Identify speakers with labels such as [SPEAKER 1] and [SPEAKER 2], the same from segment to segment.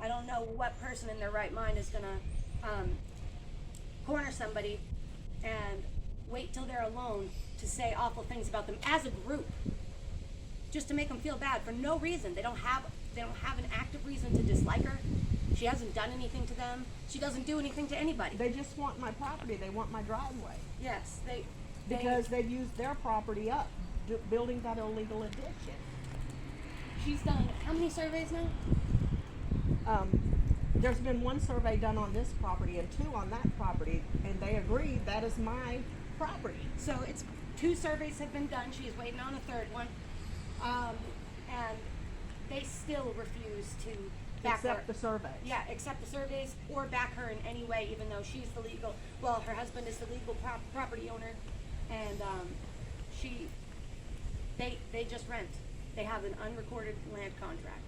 [SPEAKER 1] I don't know what person in their right mind is gonna corner somebody and wait till they're alone to say awful things about them as a group, just to make them feel bad for no reason. They don't have an active reason to dislike her. She hasn't done anything to them. She doesn't do anything to anybody.
[SPEAKER 2] They just want my property. They want my driveway.
[SPEAKER 1] Yes,
[SPEAKER 2] Because they've used their property up, building that illegal addition.
[SPEAKER 1] she's done how many surveys now?
[SPEAKER 2] There's been one survey done on this property and 2 on that property, and they agreed that is my property.
[SPEAKER 1] So it's 2 surveys have been done. She's waiting on a 3rd one, and they still refuse to back
[SPEAKER 2] Accept
[SPEAKER 1] her.
[SPEAKER 2] the survey.
[SPEAKER 1] Yeah, accept the surveys or back her in any way, even though she's the legal. Well, her husband is the legal property owner, and they just rent. They have an unrecorded land contract.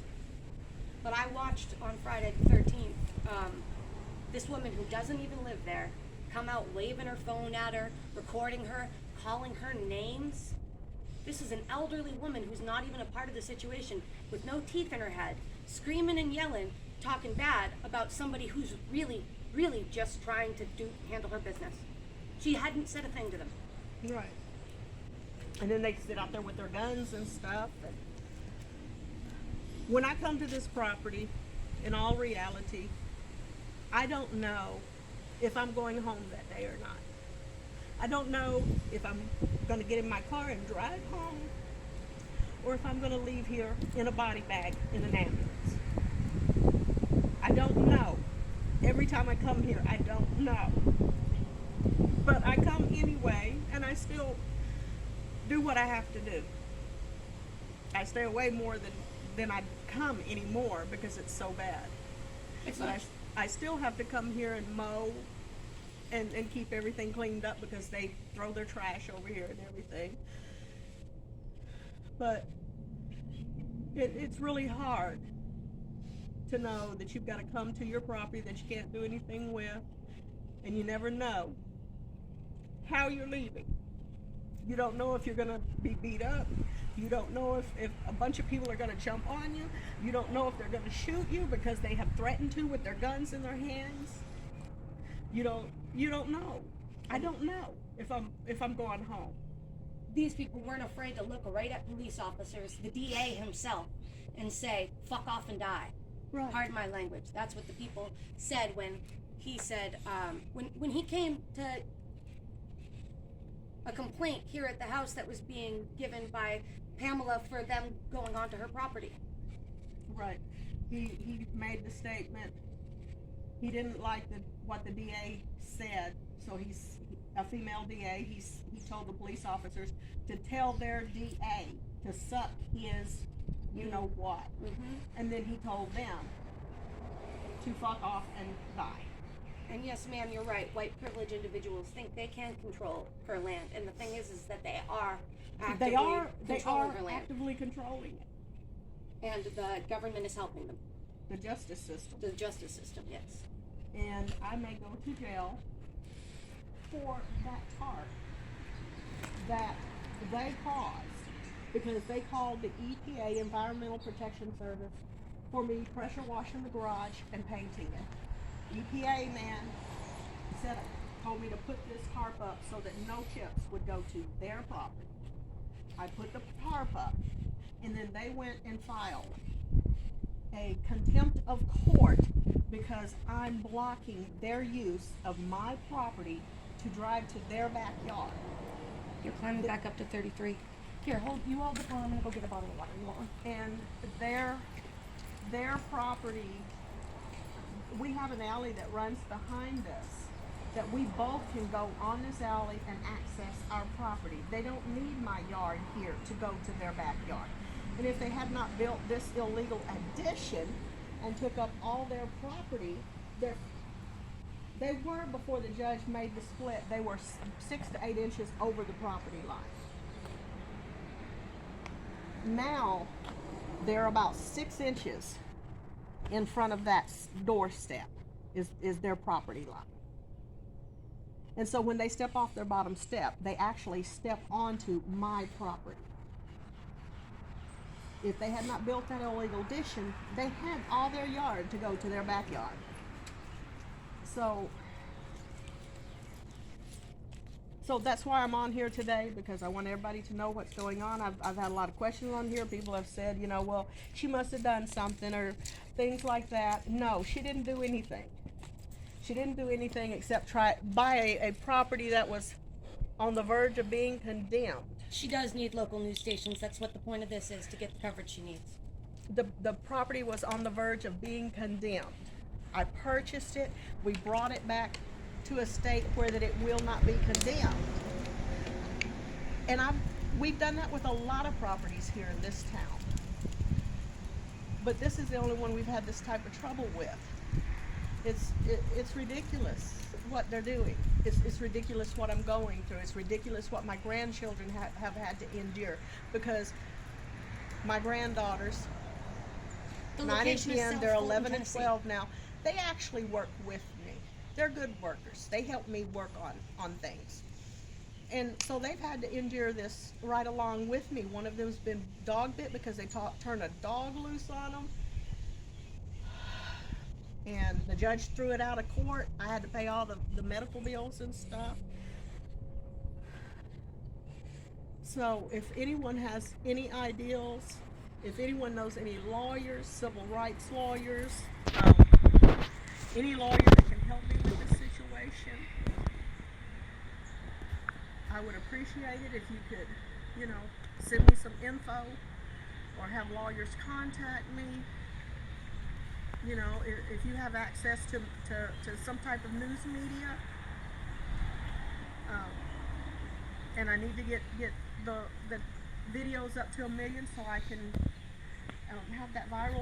[SPEAKER 1] But I watched on Friday the 13th, this woman who doesn't even live there come out waving her phone at her, recording her, calling her names. This is an elderly woman who's not even a part of the situation, with no teeth in her head, screaming and yelling, talking bad about somebody who's really, really just trying to handle her business. She hadn't said a thing to them.
[SPEAKER 2] Right. And then they sit out there with their guns and stuff. And when I come to this property, in all reality, I don't know if I'm going home that day or not. I don't know if I'm going to get in my car and drive home, or if I'm going to leave here in a body bag in an ambulance. I don't know. Every time I come here, I don't know. But I come anyway, and I still do what I have to do. I stay away more than I come anymore because it's so bad. But I still have to come here and mow and keep everything cleaned up because they throw their trash over here and everything. But it's really hard to know that you've got to come to your property that you can't do anything with, and you never know how you're leaving. You don't know if you're going to be beat up. You don't know if a bunch of people are going to jump on you. You don't know if they're going to shoot you because they have threatened to with their guns in their hands. You don't know. I don't know if I'm going home.
[SPEAKER 1] These people weren't afraid to look right at police officers, the DA himself, and say, "Fuck off and die."
[SPEAKER 2] Right.
[SPEAKER 1] Pardon my language. That's what the people said when he said, when he came to a complaint here at the house that was being given by Pamela for them going onto her property.
[SPEAKER 2] Right. He made the statement. He didn't like what the DA said, so he's a female DA. He told the police officers to tell their DA to suck his, you know what, and then he told them to fuck off and die.
[SPEAKER 1] And yes, ma'am, you're right. White privileged individuals think they can control her land, and the thing is that they are actively controlling her land.
[SPEAKER 2] Actively controlling it.
[SPEAKER 1] And the government is helping them.
[SPEAKER 2] The justice system.
[SPEAKER 1] The justice system, yes.
[SPEAKER 2] And I may go to jail for that tarp that they caused because they called the EPA, Environmental Protection Service, for me pressure washing the garage and painting it. EPA man told me to put this tarp up so that no chips would go to their property. I put the tarp up, and then they went and filed a contempt of court because I'm blocking their use of my property to drive to their backyard.
[SPEAKER 1] You're climbing back up to 33. Here, hold the phone. I'm gonna go get a bottle of water. You want one?
[SPEAKER 2] And their property, we have an alley that runs behind us that we both can go on this alley and access our property. They don't need my yard here to go to their backyard. And if they had not built this illegal addition and took up all their property, they were, before the judge made the split, they were 6 to 8 inches over the property line. Now, they're about 6 inches in front of that doorstep is their property line. And so when they step off their bottom step, they actually step onto my property. if they had not built that illegal addition, they had all their yard to go to their backyard. So that's why I'm on here today, because I want everybody to know what's going on. I've had a lot of questions on here. People have said, you know, well, she must have done something or things like that. No, she didn't do anything. She didn't do anything except buy a property that was on the verge of being condemned.
[SPEAKER 1] She does need local news stations. That's what the point of this is, to get the coverage she needs.
[SPEAKER 2] The property was on the verge of being condemned. I purchased it. We brought it back to a state where that it will not be condemned. And we've done that with a lot of properties here in this town. But this is the only one we've had this type of trouble with. It's ridiculous what they're doing. It's ridiculous what I'm going through. It's ridiculous what my grandchildren have had to endure, because my granddaughters,
[SPEAKER 1] The
[SPEAKER 2] 9 and
[SPEAKER 1] location is
[SPEAKER 2] 10,
[SPEAKER 1] South
[SPEAKER 2] they're
[SPEAKER 1] Fulton,
[SPEAKER 2] 11 and
[SPEAKER 1] Tennessee.
[SPEAKER 2] 12 now. They actually work with me. They're good workers. They help me work on things. And so they've had to endure this right along with me. One of them's been dog bit because they turned a dog loose on them. And the judge threw it out of court. I had to pay all the medical bills and stuff. So if anyone has any ideals, if anyone knows any lawyers, civil rights lawyers, any lawyer that can help me with this situation, I would appreciate it if you could, you know, send me some info or have lawyers contact me. You know, if you have access to some type of news media, and I need to get the videos up to 1 million so I can have that viral